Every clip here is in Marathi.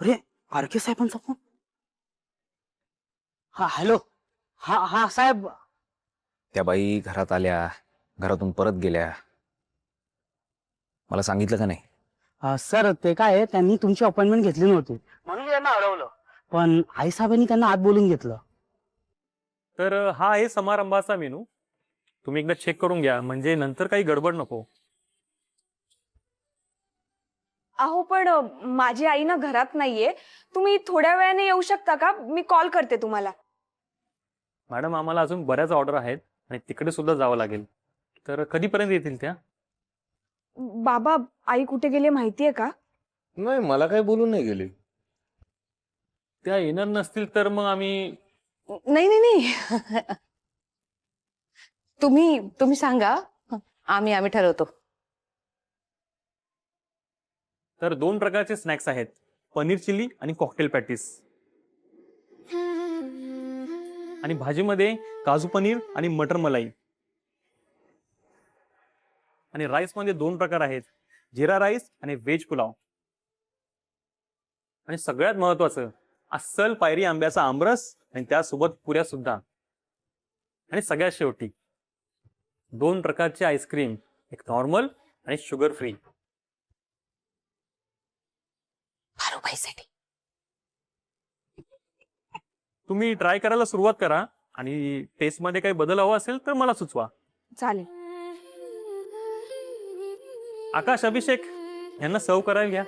अरे आरके साहेबांचा फोन. हा हॅलो. हा हा साहेब. त्या बाई घरात आल्या, घरातून परत गेल्या. मला सांगितलं का नाही? सर ते काय आहे, त्यांनी तुमची अपॉइंटमेंट घेतली नव्हती म्हणून त्यांना अडवलं, पण आई साहेबांनी त्यांना आत बोलून घेतलं. तर हा आहे समारंभाचा मेनू. तुम्ही एकदा चेक करून घ्या, म्हणजे नंतर काही गडबड नको. अहो पण माझी आई ना घरात नाहीये. तुम्ही थोड्या वेळाने येऊ शकता का? मी कॉल करते तुम्हाला. मॅडम, आम्हाला अजून बऱ्याच ऑर्डर आहेत आणि तिकडे सुद्धा जावं लागेल. तर कधीपर्यंत येतील त्या? बाबा, आई कुठे गेली माहितीये का? नाही, मला काही बोलून नाही गेले. त्या येणार नसतील तर मग आम्ही. नाही नाही नाही. तुम्ही सांगा. आम्ही ठरवतो. तर 2 प्रकारचे स्नॅक्स आहेत, पनीर चिली आणि कॉकटेल पॅटीस. आणि भाजीमध्ये काजू पनीर आणि मटर मलाई. आणि राईस मध्ये 2 प्रकार आहेत, जिरा राईस आणि व्हेज पुलाव. आणि सगळ्यात महत्वाचं, अस्सल पायरी आंब्याचा आमरस आणि त्यासोबत पुऱ्या सुद्धा. आणि सगळ्यात शेवटी 2 प्रकारचे आईस्क्रीम, एक नॉर्मल आणि शुगर फ्री. भारूबाईसाठी. तुम्ही ट्राय करायला सुरुवात करा आणि टेस्ट मध्ये काही बदल हवा असेल तर मला सुचवा. चालेल. आकाश, अभिषेक यांना सर्व करायला घ्या.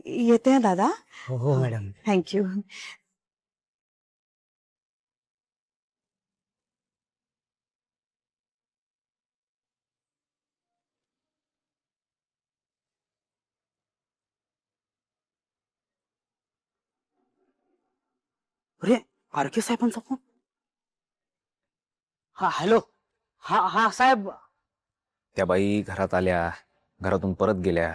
येते ना दादा. हो मॅडम. थँक्यू. अरे आरके साहेबांचा फोन. हा हॅलो. हा हा साहेब. त्या बाई घरात आल्या, घरातून परत गेल्या.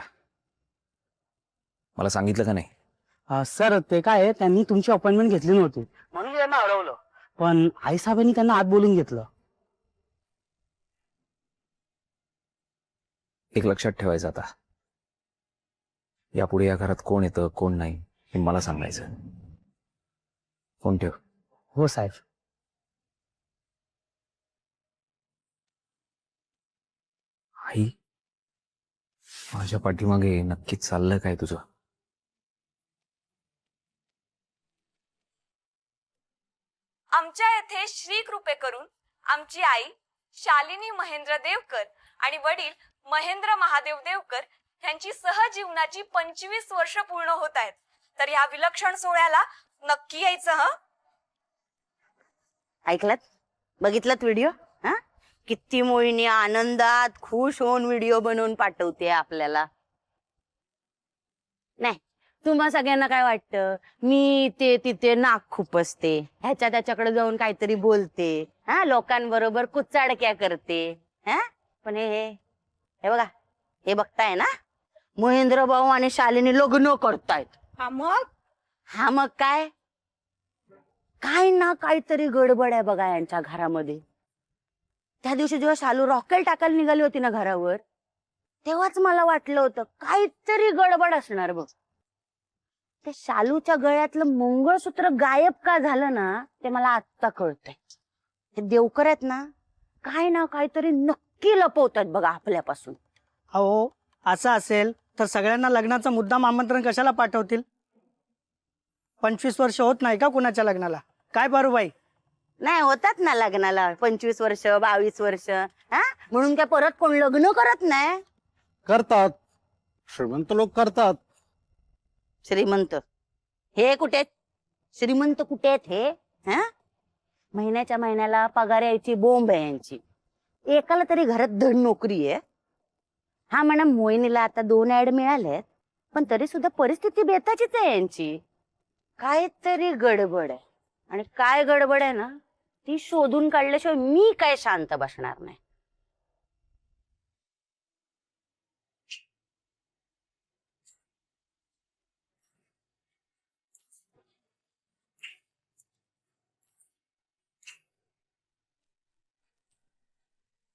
मला सांगितलं का नाही? सर ते काय आहे, त्यांनी तुमची अपॉइंटमेंट घेतली नव्हती म्हणून त्यांना अडवलं, पण आई साहेबांनी त्यांना आत बोलून घेतलं. एक लक्षात ठेवायचं आता, यापुढे या घरात कोण येतं कोण नाही हे मला सांगायचं. फोन ठेव. हो साहेब. आई, माझ्या पाठीमागे नक्कीच चाललं काय तुझं? आमच्या येथे श्री कृपे करून आमची आई शालिनी महेंद्र देवकर आणि वडील महेंद्र महादेव देवकर यांची सहजीवनाची 25 वर्ष पूर्ण होत आहेत. तर या विलक्षण सोहळ्याला नक्की यायचं. हं. ऐकलात? बघितलात व्हिडिओ? हा, किती मोहिनी आनंदात खुश होऊन व्हिडिओ बनवून पाठवते आपल्याला. नाही, तुम्हा सगळ्यांना काय वाटतं, मी ते तिथे नाक खुपसते, ह्याच्या त्याच्याकडे जाऊन काहीतरी बोलते, हा, लोकांबरोबर कुचाडक्या करते. हा, पण हे बघा, हे बघताय ना, महेंद्र भाऊ आणि शालिनी लग्न करतायत. हा मग काय, काय ना काहीतरी गडबड आहे बघा यांच्या घरामध्ये. त्या दिवशी जेव्हा शालू रॉकेल टाकायला निघाली होती ना घरावर, तेव्हाच मला वाटलं होतं काहीतरी गडबड असणार बघ. ते शालूच्या गळ्यातलं मंगळसूत्र गायब का झालं ना, ते मला आत्ता कळतंय. हे देवकर आहेत ना, काय ना काहीतरी नक्की लपवतात बघा आपल्यापासून. अहो, असं असेल तर सगळ्यांना लग्नाचं मुद्दाम आमंत्रण कशाला पाठवतील? 25 वर्ष होत नाही का कुणाच्या लग्नाला? काय बारूबाई? नाही, होतात ना लग्नाला 25 वर्ष 22 वर्ष, हा, म्हणून काय परत कोण लग्न करत नाही? करतात, श्रीमंत लोक करतात. श्रीमंत हे कुठे? श्रीमंत कुठे आहेत हे? हा, महिन्याच्या महिन्याला पगार यायची बोंब आहे यांची. एकाला तरी घरात धड नोकरी आहे. हा म्हणा, मोहिनीला आता 2 ऍड मिळाल्यात, पण तरी सुद्धा परिस्थिती बेताचीच आहे यांची. काहीतरी गडबड आहे, आणि काय गडबड आहे ना ती शोधून काढल्याशिवाय मी काय शांत बसणार नाही.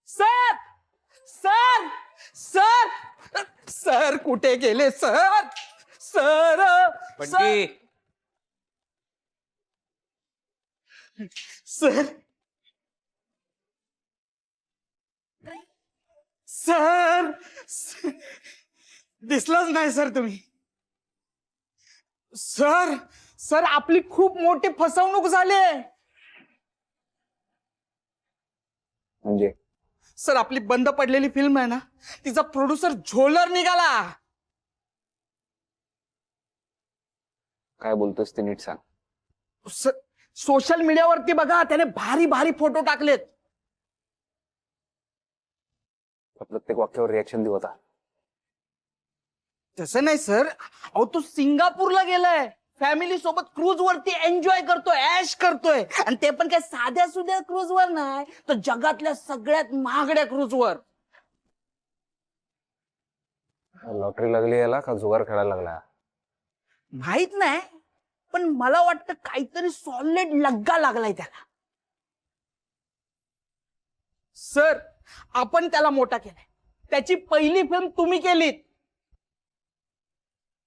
सर सर सर सर कुठे गेले sir sir Bunty sir sir दिसलाच नाही सर तुम्ही. सर सर आपली खूप मोठी फसवणूक झाली. म्हणजे सर आपली बंद पडलेली फिल्म आहे ना, तिचा प्रोड्युसर झोलर निघाला. काय बोलतोस ते नीट सांग. सोशल मीडियावरती बघा, त्याने भारी भारी फोटो टाकलेत. प्रत्येक वाक्यावर रिॲक्शन देऊ आता. तसं नाही सर, अहो तो सिंगापूरला गेलाय, फॅमिली सोबत क्रूज वरती एन्जॉय करतोय, ऐश करतोय. आणि ते पण काय साध्या सुध्या क्रूज वर नाही, तर जगातल्या सगळ्यात महागड्या क्रूज वर. लॉटरी लागली याला का जुगार खेळायला लागला? माहित नाही, पण मला वाटतं काहीतरी सॉलिड लग्गा लागलाय त्याला. सर आपण त्याला मोठा केलाय, त्याची पहिली फिल्म तुम्ही केलीत.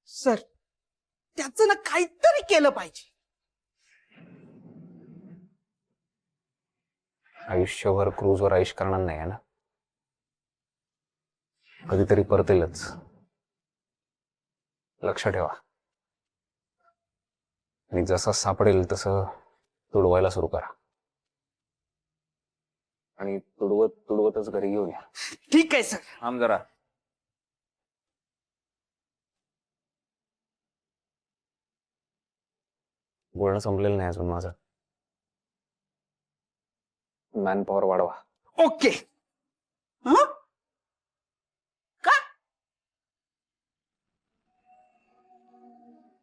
सर त्याचं ना काहीतरी केलं पाहिजे. आयुष्यभर क्रूजवर आयुष करणार नाही ना, कधीतरी परतेलच. लक्ष ठेवा. आणि जसं सापडेल तसं तुडवायला सुरू करा. आणि तुडवत तुडवतच घरी घेऊन या. ठीक आहे सर. थांब जरा. बोलणं संपलेलं नाही अजून माझं. मॅन पॉवर वाढवा. ओके. हं? का?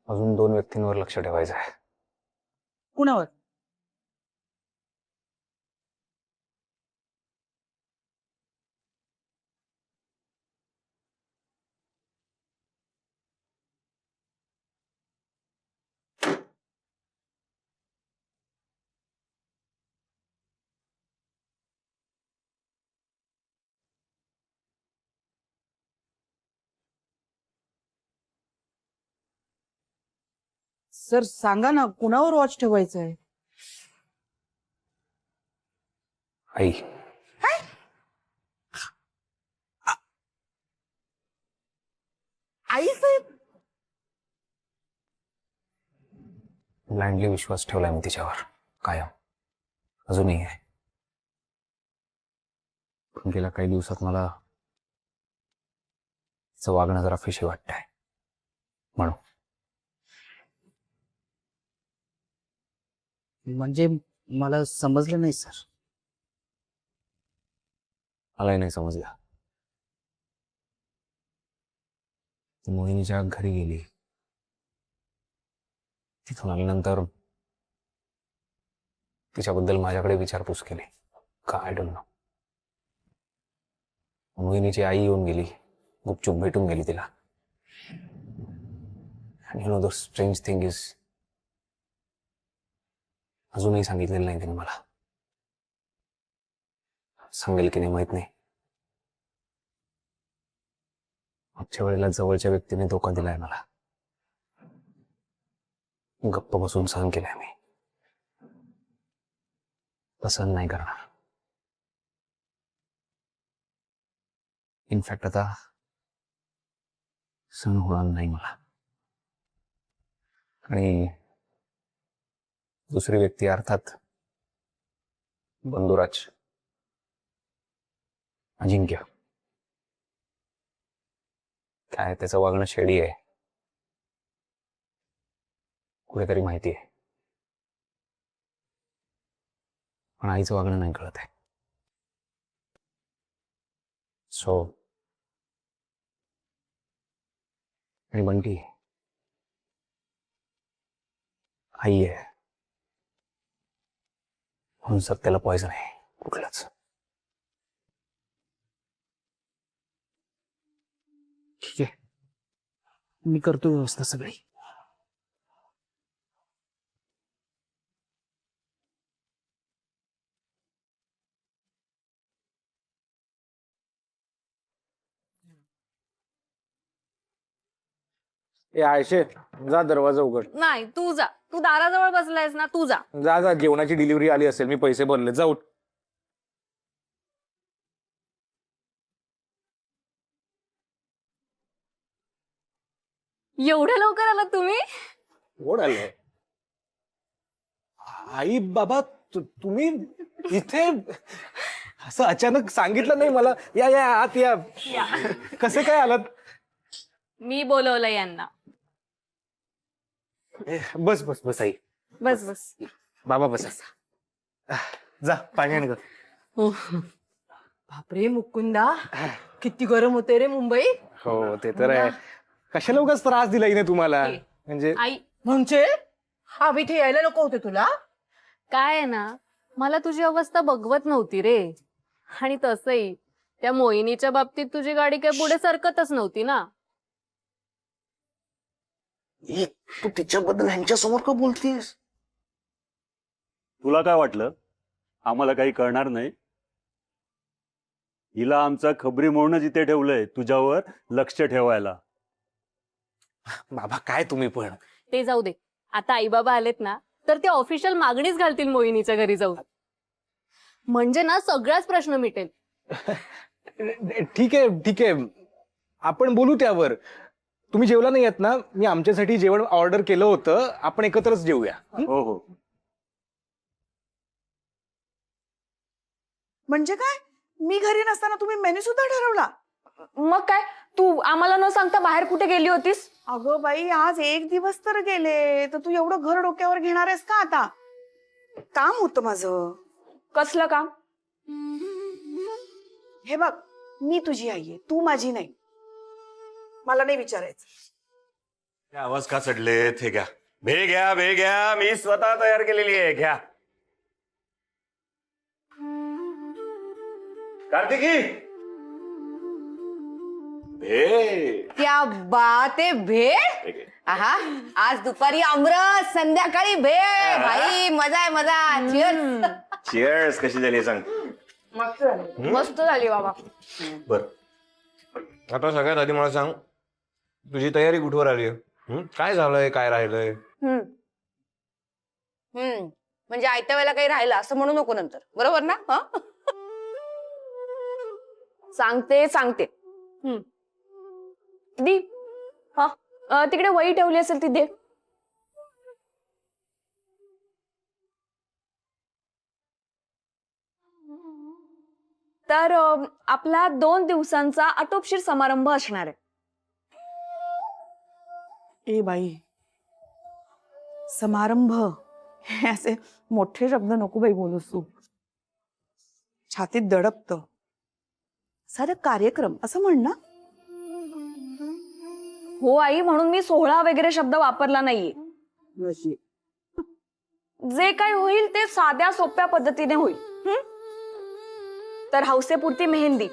अजून 2 व्यक्तींवर लक्ष ठेवायचं आहे. कुणावर? सर सांगा ना, कुणावर वॉच ठेवायचं आहे? आई. आई साहेब? ब्लाइंडली विश्वास ठेवलाय मी तिच्यावर कायम, अजूनही आहे. पण गेल्या काही दिवसात मला तिचं वागणं जरा फिशी वाटतंय. म्हणून म्हणजे मला समजलं नाही सर. मलाही नाही समजलं. ती मोहिनीच्या घरी गेली, तिथून आल्यानंतर तिच्याबद्दल माझ्याकडे विचारपूस केली. काय डोंट नो. मोहिनीची आई येऊन गेली, गुपचूप भेटून गेली तिला. And you know the strange thing is, अजूनही सांगितलेलं नाही तिने मला. सांगेल की नाही माहित नाही. मागच्या वेळेला जवळच्या व्यक्तीने धोका दिलाय मला. गप्प बसून सहन केलाय मी. सहन नाही करणार. इनफॅक्ट आता सहन होणार नाही मला. आणि दुसरी व्यक्ती अर्थात बंधुराज, अजिंक्य. काय त्याचं वागणं शेडी आहे, कुठेतरी माहिती आहे. पण आईचं वागणं नाही कळत आहे. सो आणि बंटी आई आहे, होऊन त्याला पॉइझन आहे कुठलाच. ठीक आहे, मी करतो व्यवस्था सगळी. ए आयशे, जा दरवाजा उघड. नाही तू जा, तू दाराजवळ बसलायस ना, तू जा. जा जा, जेवणाची डिलिव्हरी आली असेल, मी पैसे भरले. जा उठ. एवढ्या लवकर आलात तुम्ही? कोण आलंय? आई बाबा, तुम्ही इथे असं अचानक सांगितलं नाही मला. या या आत या. कसे काय आलात? मी बोलवलं यांना. बस बस बस आई. बस बस. बाबा बस. जा पाणी आण ग. बापरे मुकुंदा, किती गरम होते रे मुंबई. हो ते तर आहे. कशाला उगाच त्रास दिला हिने तुम्हाला? म्हणजे आई म्हणजे हा इथे यायला नको होते तुला. काय आहे ना, मला तुझी अवस्था बघवत नव्हती रे. आणि तसंही त्या मोहिनीच्या बाबतीत तुझी गाडी काही पुढे सरकतच नव्हती ना. तू तिच्याबद्दल ह्यांच्या समोर का बोलतीस? तुला काय वाटलं आम्हाला काही कळणार नाही? हिला आमचा खबरी म्हणूनच इथे ठेवलंय, तुझ्यावर लक्ष ठेवायला. बाबा काय तुम्ही पण. ते जाऊ दे, आता आई बाबा आलेत ना, तर ते ऑफिशियल मागणीच घालतील मोहिनीच्या घरी जाऊन. म्हणजे ना सगळाच प्रश्न मिटेल. ठीक आहे ठीक आहे, आपण बोलू त्यावर. तुम्ही जेवला नाही आहेत ना? मी आमच्यासाठी जेवण ऑर्डर केलं होतं, आपण एकत्रच जेवूया. हो हो. म्हणजे काय, मी घरी नसताना तुम्ही मेन्यू सुद्धा ठरवला? मग काय, तू आम्हाला न सांगता बाहेर कुठे गेली होतीस? अगं बाई, आज एक दिवस तर गेले, तर तू एवढं घर डोक्यावर घेणार आहेस का आता? काम होतं माझं. कसलं काम? हे बघ, मी तुझी आई आहे, तू माझी नाही. मला नाही विचारायचं. आवाज का चढलेत? हे घ्या, भे घ्या, भे घ्या, मी स्वतः तयार केलेली आहे, घ्या. कार्तिकी, भे. क्या बात आहे, भेळ. आहा, आज दुपारी आमरस, संध्याकाळी भेळ. भाई मजा आहे, मजा. Cheers. चिअर्स. कशी झाली सांग? मस्त झाली बाबा. बर, आता सगळ्यात आधी मला सांग, तुझी तयारी कुठवर आली आहे? काय झालंय, काय राहिलंय? म्हणजे आयत्या वेळेला काही राहिलं असं म्हणू नको नंतर, बरोबर ना? सांगते सांगते. दी, हा तिकडे वही ठेवली असेल ती दे. तर आपला 2 दिवसांचा आटोपशीर समारंभ असणार आहे. ए बाई, समारंभ हे असे मोठे शब्द नको बाई बोलूस तू. छातीत दडपत. साधं कार्यक्रम असं म्हण ना. हो आई, म्हणून मी सोहळा वगैरे शब्द वापरला नाहीये. जे काही होईल ते साध्या सोप्या पद्धतीने होईल. तर हौसेपुरती मेहंदी,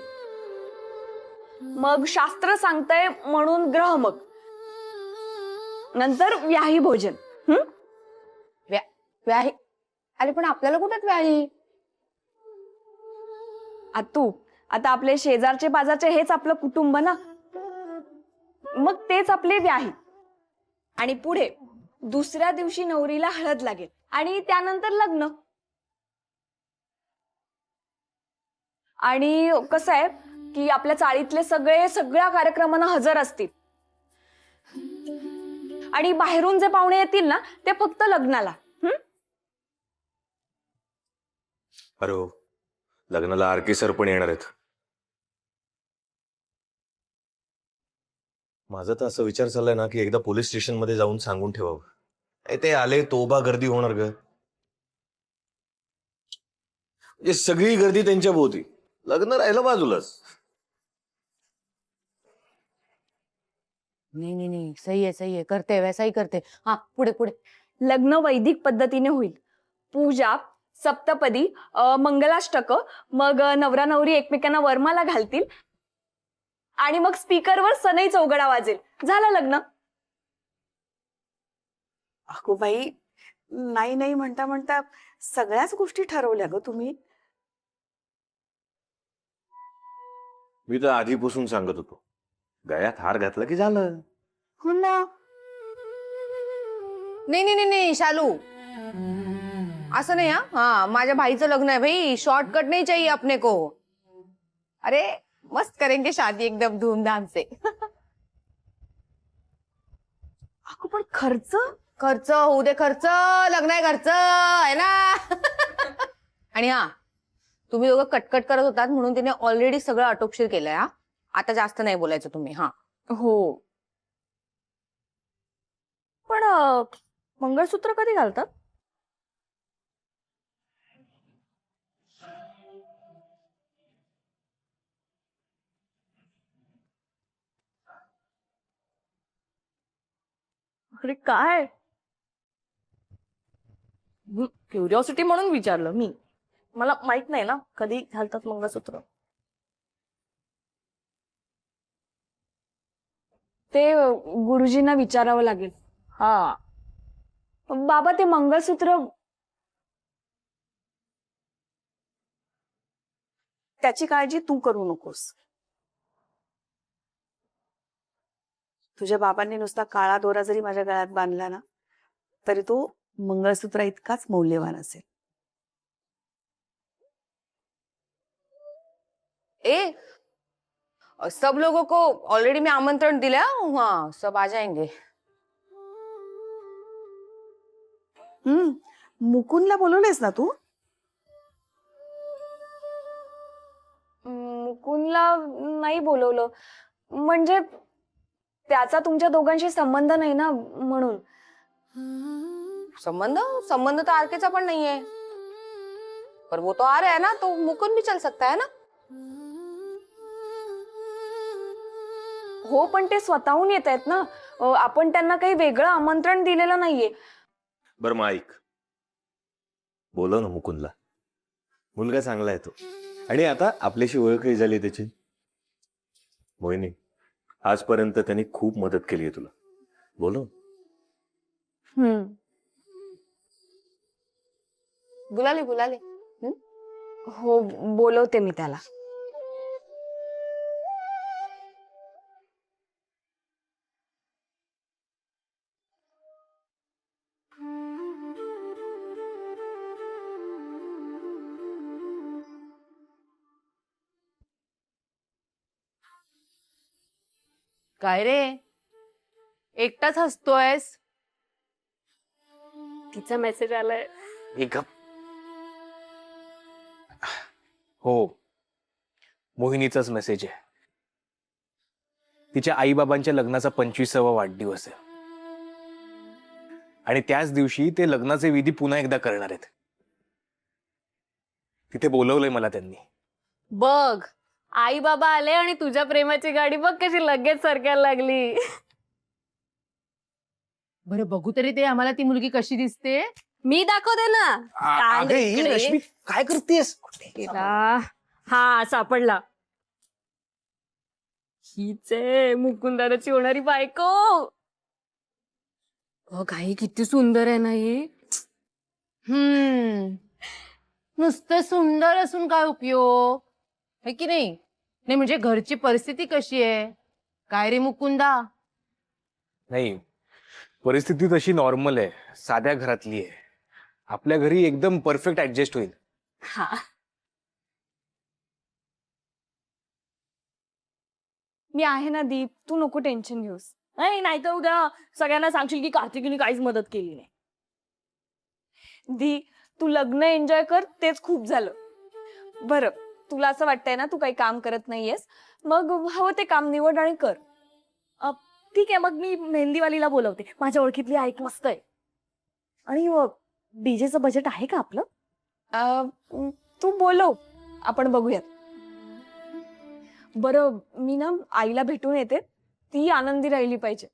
मग शास्त्र सांगतंय म्हणून ग्रहमग, नंतर व्याही भोजन. व्याही? अरे पण आपल्याला कुठं व्याही? आता आपले शेजारचे पाजारचे हेच आपलं कुटुंब ना, मग तेच आपले व्याही. आणि पुढे दुसऱ्या दिवशी नवरीला हळद लागेल आणि त्यानंतर लग्न. आणि कसं आहे की आपल्या चाळीतले सगळ्या कार्यक्रमांना हजर असतील. आणि बाहेरून जे पाहुणे येतील ना, ते फक्त लग्नाला. अरे हो, लग्नाला आरके सर पण येणार आहेत. माझा तर असं विचार चाललाय ना की एकदा पोलीस स्टेशन मध्ये जाऊन सांगून ठेवावं. ते आले तोबा गर्दी होणार ग. सगळी गर्दी त्यांच्या भोवती, लग्न राहिलं बाजूलाच. नाही, सही आहे, करते वैसा ही करते. हा, पुढे पुढे. लग्न वैदिक पद्धतीने होईल. पूजा सप्तपदी, मंगलाष्टक, मग नवरा नवरी एकमेकांना वरमाला घालतील आणि मग स्पीकरवर सनई चौघडा वाजेल. झालं लग्न. अगो बाई, नाही नाही म्हणता म्हणता सगळ्याच गोष्टी ठरवल्या ग तुम्ही. मी तर आधीपासून सांगत होतो, गळ्यात हार घातला की झालं. हो ना. नाही नाही नाही नाही शालू, असं नाही. हा माझ्या भाईचं लग्न आहे भाई, शॉर्टकट नहीं चाहिए अपने को. अरे मस्त करेंगे शादी एकदम धूमधाम से. अगो पण खर्च. खर्च होऊ दे, खर्च. लग्न आहे, खर्च आहे ना. आणि हा, तुम्ही दोघं कटकट करत होतात म्हणून तिने ऑलरेडी सगळं आटोपशीर केलंय. हा आता जास्त नाही बोलायचं तुम्ही. हा हो, पण मंगळसूत्र कधी घालतात? अरे काय, क्युरिओसिटी म्हणून विचारलं मी. मला माहित नाही ना कधी घालतात मंगळसूत्र. ते गुरुजींना विचारावं लागेल. हा बाबा, ते मंगळसूत्र त्याची काळजी तू करू नकोस. तुझ्या बाबांनी नुसता काळा दोरा जरी माझ्या गळ्यात बांधला ना, तरी तो मंगळसूत्र इतकाच मौल्यवान असेल. ए, सब लोगों को ऑलरेडी मैं आमंत्रण दिया. हाँ सब आ जाएंगे. मुकुंदला बोलवलेस ना तू? मुकुंदला नाही बोलवलं, म्हणजे त्याचा तुमच्या दोघांशी संबंध नाही ना म्हणून. संबंध संबंध तो आरकेचा पण नहीं है, पर वो तो आ रहा है ना, तो मुकुंद भी चल सकता है ना. हो, पण ते स्वतःहून येत आहेत ना. आपण त्यांना काही वेगळं आमंत्रण दिलेलं नाहीये. बरं मग ऐक, बोलव ना मुकुंदला. मुलगा चांगला आहे तो, आणि आता आपल्याशी ओळखही झाली त्याची. मोहिनी, आजपर्यंत त्यांनी खूप मदत केली आहे तुला. बोलव. बुला ले. हो, बोलवते मी त्याला. काय रे, एकटाच हसतोयस? तिचा मेसेज आलाय. एक गप. हो, मोहिनीचाच मेसेज आहे. तिच्या आईबाबांच्या लग्नाचा 25वा वाढदिवस आहे, आणि त्याच दिवशी ते लग्नाचे विधी पुन्हा एकदा करणार आहेत. तिथे बोलवलंय मला त्यांनी. बघ, आई बाबा आले आणि तुझ्या प्रेमाची गाडी बघ कशी लगेच सरकायला लागली. बरं बघू तरी ते आम्हाला ती मुलगी कशी दिसते. मी दाखवते ना. अगं, ही रश्मी काय करतेस? तिला हा सापडला. हीच आहे मुकुंदाची होणारी बायको. काही किती सुंदर आहे ना ही. नुसतं सुंदर असून काय उपयोग है की नाही. नाही म्हणजे घरची परिस्थिती कशी आहे काय रे मुकुंदा. नाही, परिस्थिती तशी नॉर्मल आहे, साध्या घरातली आहे. आपल्या घरी एकदम परफेक्ट ऍडजस्ट होईल. हा, मी आहे ना दीप, तू नको टेन्शन घेऊस. नाही तर उद्या सगळ्यांना सांगशील की कार्तिकीने काहीच मदत केली नाही. दी, तू लग्न एन्जॉय कर, तेच खूप झालं. बरं, तुला असं वाटतंय ना तू काही काम करत नाहीयेस, मग हवं ते काम निवड आणि कर. ठीक आहे, मग मी मेहंदीवालीला बोलवते. माझ्या ओळखीतली ऐक मस्त आहे. आणि डीजेचं बजेट आहे का आपलं? तू बोलव, आपण बघूयात. बरं, मी ना आईला भेटून येते, ती आनंदी राहिली पाहिजे.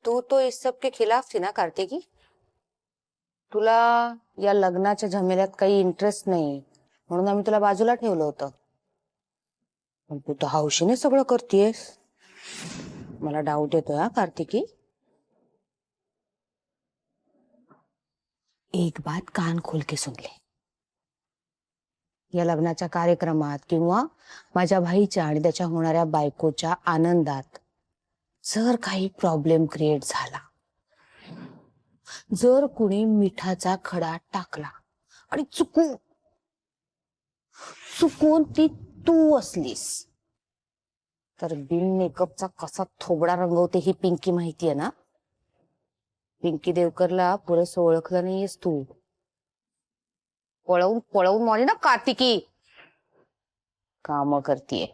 तू तो इस सब के खिलाफ थी ना कार्तिकी? तुला या लग्नाच्या झमेल्यात काही इंटरेस्ट नाही म्हणून आम्ही तुला बाजूला ठेवलं होतं. पण तू तर हौशीने सगळं करतेस. मला डाऊट येतोय हा कार्तिकी. एक बात कान खोल के सुन ले. या लग्नाच्या कार्यक्रमात किंवा माझ्या भाईच्या आणि त्याच्या होणाऱ्या बायकोच्या आनंदात जर काही प्रॉब्लेम क्रिएट झाला, जर कुणी मिठाचा खडा टाकला आणि चुकून चुकून ती तू असलीस तर बिन मेकअपचा कसा थोबडा रंगवते ही पिंकी माहितीये ना? पिंकी देवकरला पुरेसं ओळखलं नाहीयेस तू. पळवून पळवून मारी ना कार्तिकी. काम करतीये.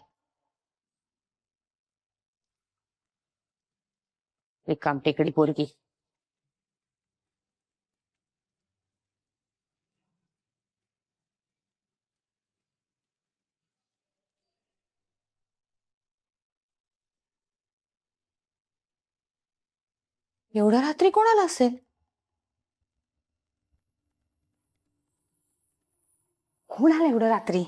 रिकाम टेकडी पोरगी. एवढ्या रात्री कोणाला असेल? कोण आलं एवढ्या रात्री?